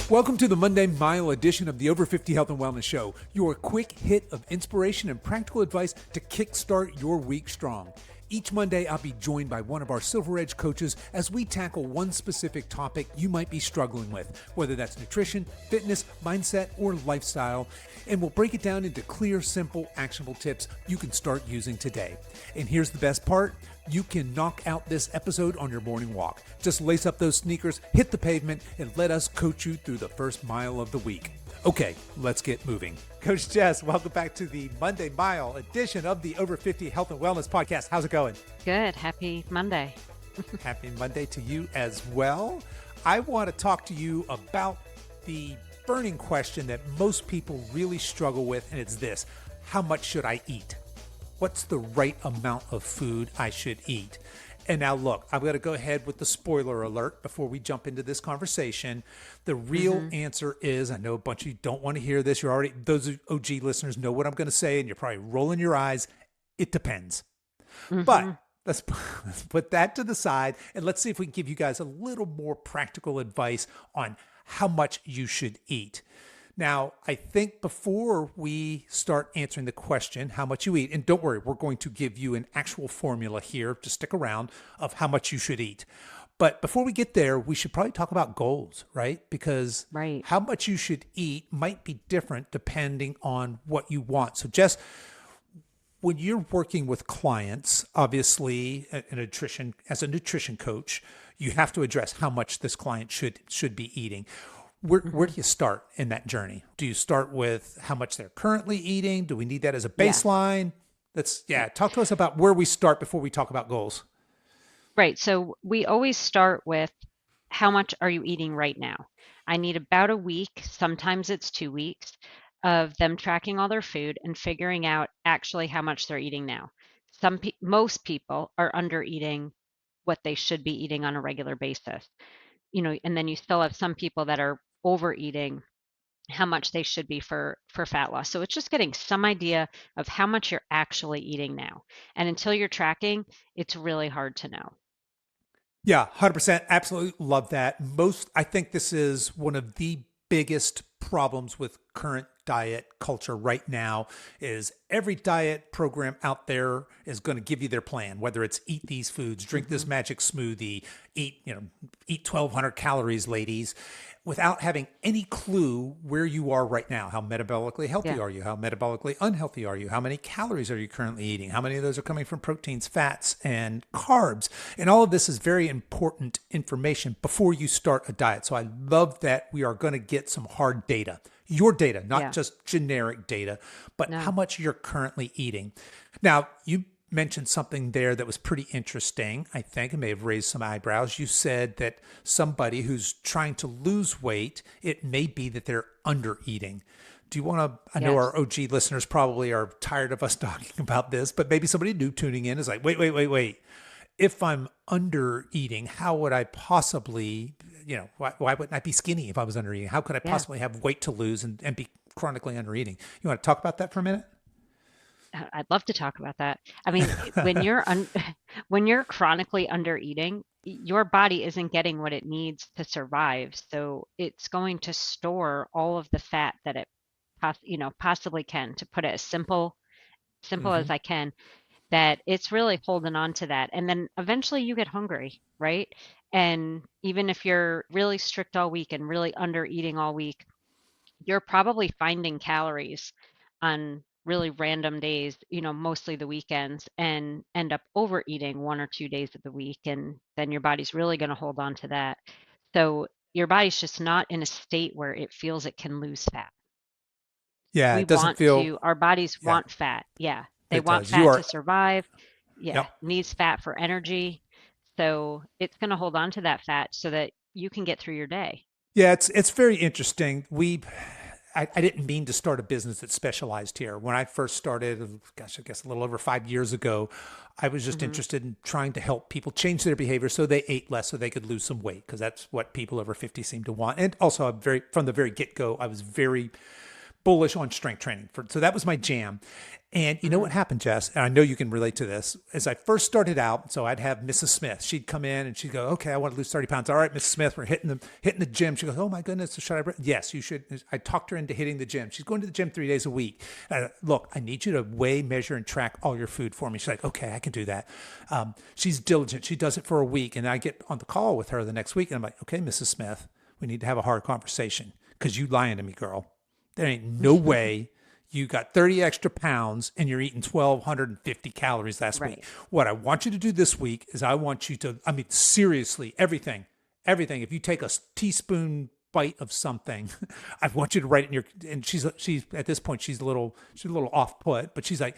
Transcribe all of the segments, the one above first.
Welcome to the Monday Mile edition of the Over 50 Health and Wellness Show, your quick hit of inspiration and practical advice to kickstart your week strong. Each Monday, I'll be joined by one of our Silver Edge coaches as we tackle one specific topic you might be struggling with, whether that's nutrition, fitness, mindset, or lifestyle. And we'll break it down into clear, simple, actionable tips you can start using today. And here's the best part. You can knock out this episode on your morning walk. Just lace up those sneakers, hit the pavement, and let us coach you through the first mile of the week. Okay, let's get moving. Coach Jess, welcome back to the Monday Mile edition of the Over 50 Health and Wellness Podcast. How's it going? Good. Happy Monday. Happy Monday to you as well. I want to talk to you about the burning question that most people really struggle with, and it's this: how much should I eat? What's the right amount of food I should eat? And now look, I'm going to go ahead with the spoiler alert before we jump into this conversation. The real answer is, I know a bunch of you don't want to hear this. You're already, those OG listeners know what I'm going to say, and you're probably rolling your eyes. It depends. But let's put that to the side, and let's see if we can give you guys a little more practical advice on how much you should eat. Now, I think before we start answering the question, how much you eat, and don't worry, we're going to give you an actual formula here, just stick around, of how much you should eat. But before we get there, we should probably talk about goals, right? Because how much you should eat might be different depending on what you want. So Jess, when you're working with clients, obviously as a nutrition coach, you have to address how much this client should be eating. Where do you start in that journey? Do you start with how much they're currently eating? Do we need that as a baseline? Talk to us about where we start before we talk about goals. Right. So we always start with how much are you eating right now? I need about a week, sometimes it's 2 weeks, of them tracking all their food and figuring out actually how much they're eating now. Most people are under eating what they should be eating on a regular basis. And then you still have some people that are overeating how much they should be for fat loss. So it's just getting some idea of how much you're actually eating now. And until you're tracking, it's really hard to know. Yeah, 100%. Absolutely love that. I think this is one of the biggest problems with current diet culture right now is every diet program out there is going to give you their plan, whether it's eat these foods, drink this magic smoothie, eat 1,200 calories, ladies, without having any clue where you are right now. How metabolically healthy are you? How metabolically unhealthy are you? How many calories are you currently eating? How many of those are coming from proteins, fats, and carbs? And all of this is very important information before you start a diet. So I love that we are going to get some hard data. Your data, not just generic data, but how much you're currently eating. Now, you mentioned something there that was pretty interesting. I think it may have raised some eyebrows. You said that somebody who's trying to lose weight, it may be that they're under eating. Do you want to, I know our OG listeners probably are tired of us talking about this, but maybe somebody new tuning in is like, wait. If I'm under eating, how would I possibly, why wouldn't I be skinny if I was under eating? How could I possibly have weight to lose and be chronically under eating? You want to talk about that for a minute? I'd love to talk about that. I mean, when you're chronically under eating, your body isn't getting what it needs to survive. So it's going to store all of the fat that it possibly can, to put it as simple as I can, that it's really holding on to that. And then eventually you get hungry, right? And even if you're really strict all week and really under eating all week, you're probably finding calories on really random days, mostly the weekends, and end up overeating 1 or 2 days of the week. And then your body's really going to hold on to that. So your body's just not in a state where it feels it can lose fat. Yeah, it doesn't feel. Our bodies want fat. Yeah. They want does. fat to survive. Needs fat for energy. So it's going to hold on to that fat so that you can get through your day. Yeah, it's very interesting. I didn't mean to start a business that specialized here. When I first started, I guess a little over 5 years ago, I was just interested in trying to help people change their behavior so they ate less so they could lose some weight, because that's what people over 50 seem to want. And also, from the very get-go, I was very bullish on strength training. So that was my jam. And you know Hmm. what happened, Jess? And I know you can relate to this. As I first started out, so I'd have Mrs. Smith. She'd come in and she'd go, "Okay, I want to lose 30 pounds. All right, Mrs. Smith, we're hitting the gym." She goes, "Oh my goodness, should I?" Yes, you should. I talked her into hitting the gym. She's going to the gym 3 days a week. Look, I need you to weigh, measure, and track all your food for me. She's like, "Okay, I can do that." She's diligent. She does it for a week, and I get on the call with her the next week, and I'm like, "Okay, Mrs. Smith, we need to have a hard conversation because you lying to me, girl. There ain't no way you got 30 extra pounds and you're eating 1,250 calories last week. Right. What I want you to do this week is I want you to, I mean, seriously, everything. If you take a teaspoon bite of something, I want you to write it in your, and she's at this point, she's a little off put, but she's like,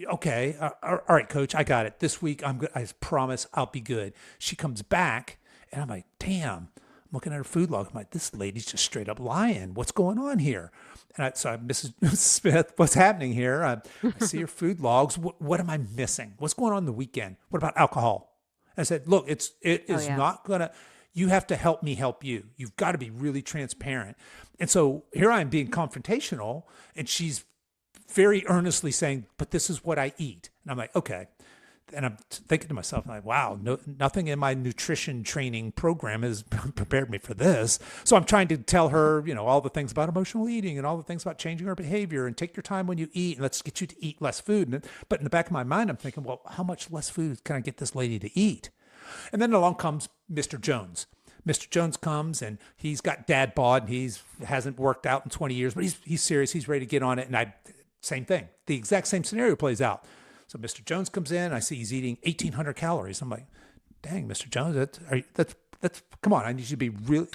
okay, all right, coach, I got it. This week, I'm good. I promise I'll be good. She comes back and I'm like, damn. I'm looking at her food log. I'm like, this lady's just straight up lying. What's going on here? Mrs. Smith, what's happening here? I see your food logs. What am I missing? What's going on the weekend? What about alcohol? I said, look, it Oh is yeah. not gonna. You have to help me help you. You've got to be really transparent. And so here I am being confrontational, and she's very earnestly saying, "But this is what I eat." And I'm like, okay. And I'm thinking to myself, like, wow, no, nothing in my nutrition training program has prepared me for this. So I'm trying to tell her, all the things about emotional eating and all the things about changing her behavior and take your time when you eat and let's get you to eat less food. But in the back of my mind, I'm thinking, well, how much less food can I get this lady to eat? And then along comes Mr. Jones. Mr. Jones comes and he's got dad bod and he's hasn't worked out in 20 years, but he's serious. He's ready to get on it. And same thing. The exact same scenario plays out. So Mr. Jones comes in. I see he's eating 1,800 calories. I'm like, dang, Mr. Jones, that's come on. I need you to be really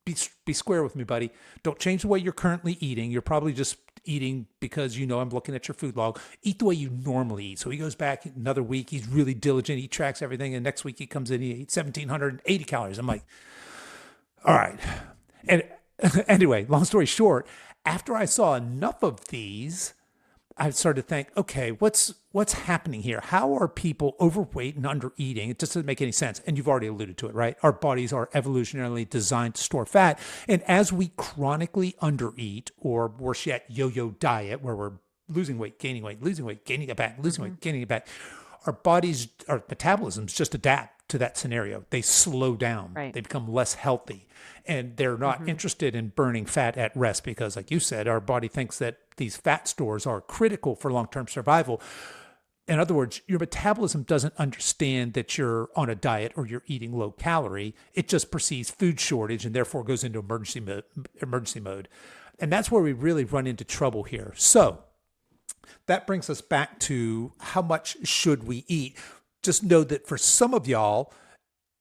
be square with me, buddy. Don't change the way you're currently eating. You're probably just eating because I'm looking at your food log. Eat the way you normally eat. So he goes back another week. He's really diligent. He tracks everything. And next week he comes in. He eats 1,780 calories. I'm like, all right. And anyway, long story short, after I saw enough of these, I started to think, okay, what's happening here? How are people overweight and under eating? It just doesn't make any sense. And you've already alluded to it, right? Our bodies are evolutionarily designed to store fat. And as we chronically undereat, or worse yet, yo-yo diet, where we're losing weight, gaining weight, losing weight, gaining it back, losing Hmm. weight, gaining it back, our metabolisms just adapt to that scenario. They slow down. Right. They become less healthy. And they're not Hmm. interested in burning fat at rest because, like you said, our body thinks that these fat stores are critical for long term survival. In other words, your metabolism doesn't understand that you're on a diet or you're eating low calorie. It just perceives food shortage and therefore goes into emergency mode. And that's where we really run into trouble here. So that brings us back to how much should we eat? Just know that for some of y'all,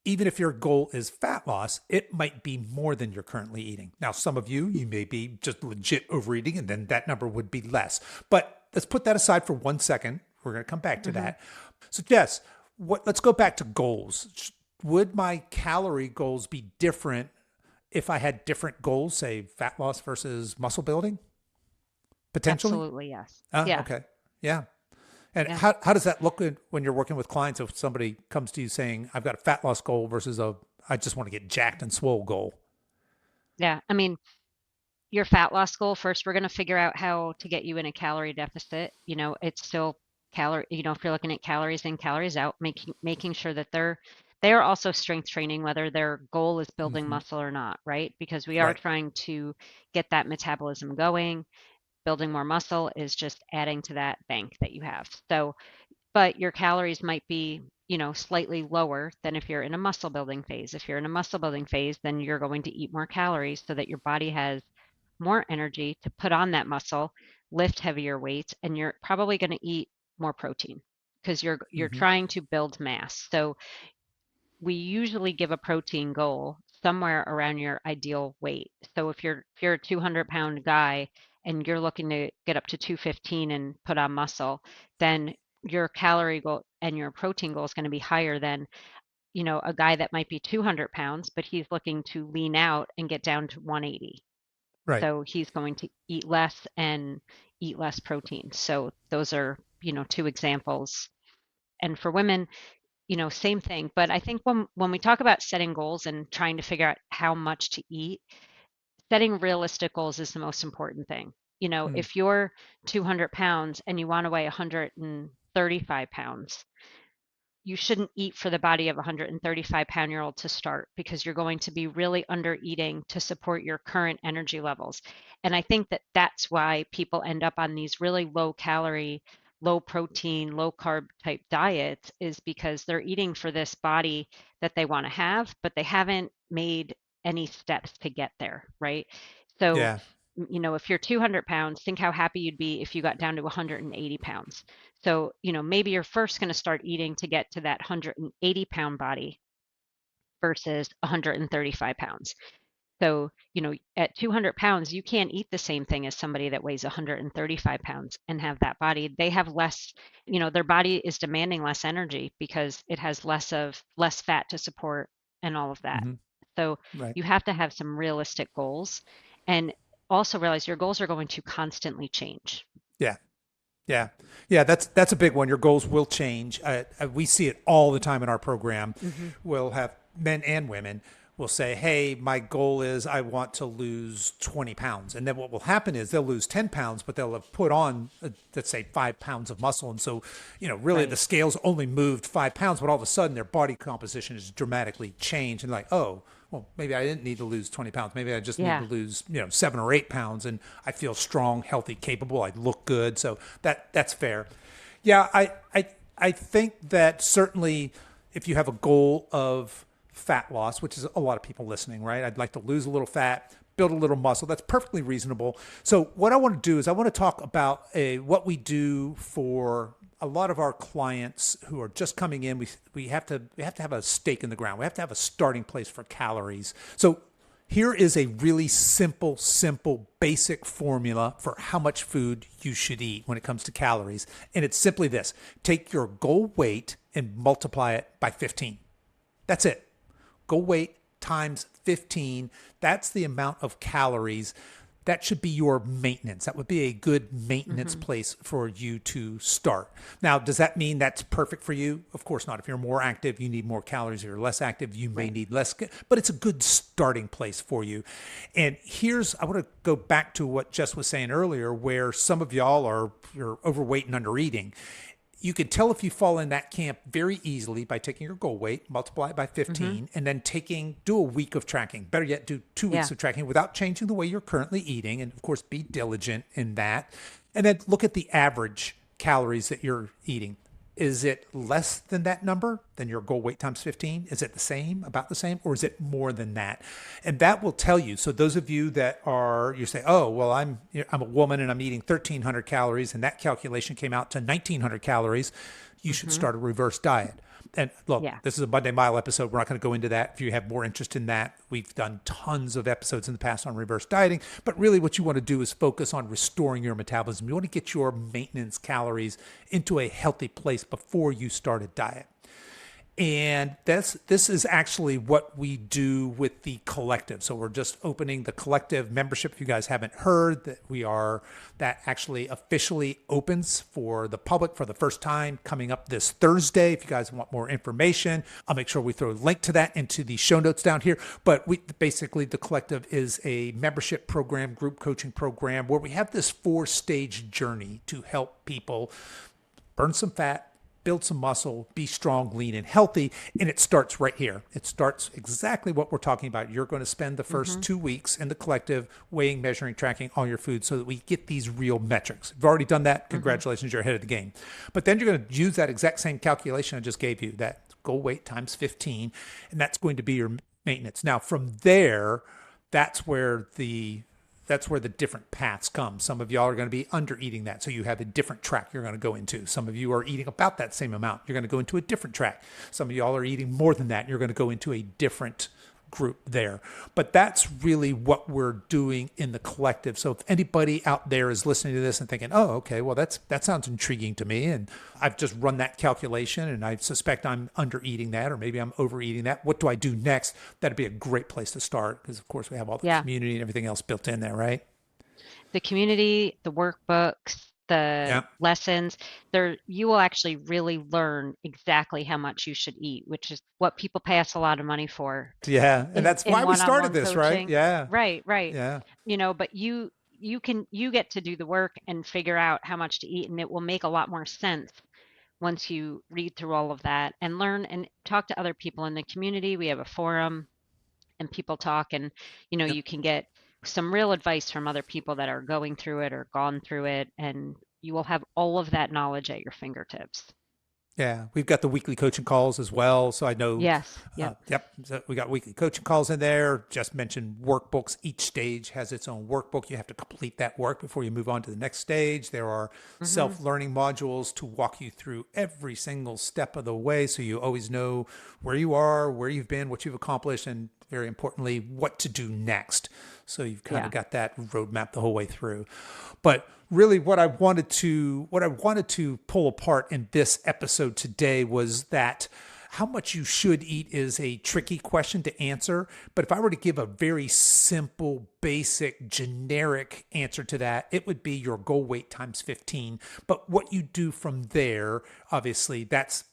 even if your goal is fat loss, it might be more than you're currently eating. Now, some of you may be just legit overeating, and then that number would be less. But let's put that aside for 1 second. We're going to come back to Hmm. that. So, Jess, let's go back to goals. Would my calorie goals be different if I had different goals, say fat loss versus muscle building, potentially? Absolutely, yes. Yeah. Okay. Yeah. And Yeah. how does that look when you're working with clients? If somebody comes to you saying, I've got a fat loss goal versus I just want to get jacked and swole goal. Yeah. I mean, your fat loss goal, first, we're going to figure out how to get you in a calorie deficit. It's still calorie, if you're looking at calories in, calories out, making sure that they are also strength training, whether their goal is building Hmm. muscle or not, right? Because we are Right. trying to get that metabolism going. Building more muscle is just adding to that bank that you have. So, but your calories might be, slightly lower than if you're in a muscle building phase. If you're in a muscle building phase, then you're going to eat more calories so that your body has more energy to put on that muscle, lift heavier weights, and you're probably going to eat more protein because you're Hmm. trying to build mass. So we usually give a protein goal somewhere around your ideal weight. So if you're a 200-pound guy and you're looking to get up to 215 and put on muscle, then your calorie goal and your protein goal is going to be higher than, a guy that might be 200 pounds, but he's looking to lean out and get down to 180. Right. So he's going to eat less and eat less protein. So those are, two examples. And for women, same thing. But I think when we talk about setting goals and trying to figure out how much to eat, setting realistic goals is the most important thing. Mm. if you're 200 pounds and you want to weigh 135 pounds, you shouldn't eat for the body of a 135-pound-year-old to start, because you're going to be really under eating to support your current energy levels. And I think that that's why people end up on these really low calorie, low protein, low carb type diets, is because they're eating for this body that they want to have, but they haven't made any steps to get there, right? So, Yeah. if you're 200 pounds, think how happy you'd be if you got down to 180 pounds. So, maybe you're first going to start eating to get to that 180-pound body versus 135 pounds. So, at 200 pounds, you can't eat the same thing as somebody that weighs 135 pounds and have that body. They have less, their body is demanding less energy because it has less fat to support and all of that. Hmm. So Right. you have to have some realistic goals, and also realize your goals are going to constantly change. Yeah. Yeah. Yeah. That's a big one. Your goals will change. We see it all the time in our program. Hmm. We'll have men and women will say, "Hey, my goal is I want to lose 20 pounds." And then what will happen is they'll lose 10 pounds, but they'll have put on, let's say, 5 pounds of muscle. And so, really the Right. scales only moved 5 pounds, but all of a sudden their body composition is dramatically changed. And like, oh, well, maybe I didn't need to lose 20 pounds. Maybe I just need to Yeah. lose, 7 or 8 pounds, and I feel strong, healthy, capable. I look good. So that's fair. Yeah, I think that certainly if you have a goal of fat loss, which is a lot of people listening, right? I'd like to lose a little fat, build a little muscle. That's perfectly reasonable. So what I want to do is I want to talk about what we do for a lot of our clients who are just coming in. We have to have a stake in the ground. We have to have a starting place for calories. So here is a really simple, basic formula for how much food you should eat when it comes to calories. And it's simply this: take your goal weight and multiply it by 15. That's it. Goal weight times 15. That's the amount of calories. That should be your maintenance. That would be a good maintenance Hmm. place for you to start. Now, does that mean that's perfect for you? Of course not. If you're more active, you need more calories. If you're less active, you may Right. need less, but it's a good starting place for you. And I want to go back to what Jess was saying earlier, where some of y'all you're overweight and under eating. You can tell if you fall in that camp very easily by taking your goal weight, multiply it by Hmm. 15, and then do a week of tracking. Better yet, do 2 weeks Yeah. of tracking without changing the way you're currently eating. And of course, be diligent in that. And then look at the average calories that you're eating. Is it less than that number, than your goal weight times 15? Is it the same, about the same, or is it more than that? And that will tell you. So those of you that you say, oh, well, I'm a woman and I'm eating 1,300 calories, and that calculation came out to 1,900 calories. You should Hmm. start a reverse diet. And look, Yeah. this is a Monday Mile episode. We're not going to go into that. If you have more interest in that, we've done tons of episodes in the past on reverse dieting. But really, what you want to do is focus on restoring your metabolism. You want to get your maintenance calories into a healthy place before you start a diet. And this is actually what we do with the collective. So we're just opening the collective membership. If you guys haven't heard, that actually officially opens for the public for the first time coming up this Thursday. If you guys want more information, I'll make sure we throw a link to that into the show notes down here. But basically the collective is a membership program, group coaching program, where we have this 4-stage journey to help people burn some fat, build some muscle, be strong, lean, and healthy. And it starts right here. It starts exactly what we're talking about. You're going to spend the first Hmm. 2 weeks in the collective weighing, measuring, tracking all your food so that we get these real metrics. If you've already done that, Hmm. congratulations, you're ahead of the game. But then you're going to use that exact same calculation I just gave you, that goal weight times 15, and that's going to be your maintenance. Now, from there, that's where the that's where the different paths come. Some of y'all are going to be under eating that. So you have a different track you're going to go into. Some of you are eating about that same amount. You're going to go into a different track. Some of y'all are eating more than that. You're going to go into a different group there. But that's really what we're doing in the collective. So if anybody out there is listening to this and thinking, oh, okay, well, that sounds intriguing to me, and I've just run that calculation and I suspect I'm under eating that, or maybe I'm overeating that. What do I do next? That'd be a great place to start, because of course we have all the Yeah. community and everything else built in there, right? The community, the workbooks, the Yeah. lessons, there you will actually really learn exactly how much you should eat, which is what people pay us a lot of money for Yeah. And in that's why we started one-on-one this, right? coaching. Yeah. Right, right. Yeah. But you get to do the work and figure out how much to eat, and it will make a lot more sense once you read through all of that and learn and talk to other people in the community. We have a forum and people talk, and Yep. you can get some real advice from other people that are going through it or gone through it, and you will have all of that knowledge at your fingertips. Yeah, we've got the weekly coaching calls as well. So I know, Yes. Yep. yep, so we got weekly coaching calls in there. Just mentioned workbooks. Each stage has its own workbook. You have to complete that work before you move on to the next stage. There are Mm-hmm. self-learning modules to walk you through every single step of the way. So you always know where you are, where you've been, what you've accomplished, and very importantly, what to do next. So you've kind Yeah. of got that roadmap the whole way through. But really what I wanted to pull apart in this episode today was that how much you should eat is a tricky question to answer. But if I were to give a very simple, basic, generic answer to that, it would be your goal weight times 15. But what you do from there, obviously, that's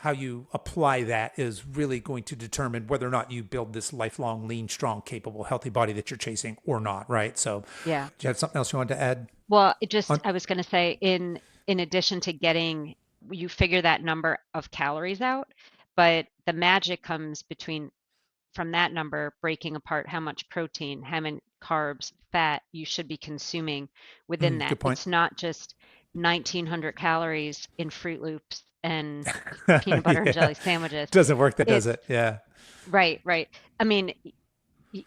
how you apply that is really going to determine whether or not you build this lifelong, lean, strong, capable, healthy body that you're chasing or not, right? So, Yeah. do you have something else you wanted to add Well, on? I was going to say, in addition to getting, you figure that number of calories out, but the magic comes from that number, breaking apart how much protein, how many carbs, fat you should be consuming within that. Good point. It's not just 1900 calories in Fruit Loops and peanut butter and Yeah. jelly sandwiches. Doesn't work, that does It's it? Yeah. right, right. I mean,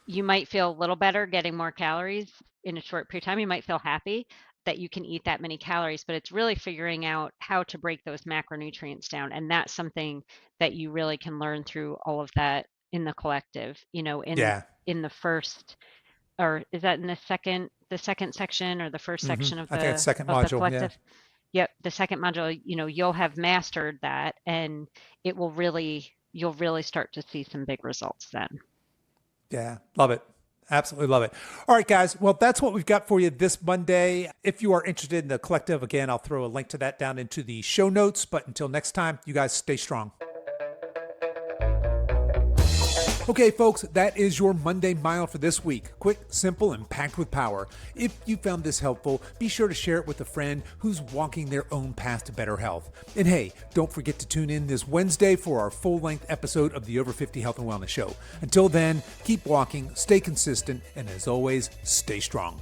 you might feel a little better getting more calories in a short period of time. You might feel happy that you can eat that many calories, but it's really figuring out how to break those macronutrients down. And that's something that you really can learn through all of that in the collective, Yeah. in the first, or is that in the second section or the first section I think it's second of the module. Yeah. collective? Yep, the second module, you'll have mastered that, and you'll really start to see some big results then. Yeah. Love it. Absolutely love it. All right, guys. Well, that's what we've got for you this Monday. If you are interested in the collective, again, I'll throw a link to that down into the show notes. But until next time, you guys stay strong. Okay, folks, that is your Monday Mile for this week. Quick, simple, and packed with power. If you found this helpful, be sure to share it with a friend who's walking their own path to better health. And hey, don't forget to tune in this Wednesday for our full-length episode of the Over 50 Health and Wellness Show. Until then, keep walking, stay consistent, and as always, stay strong.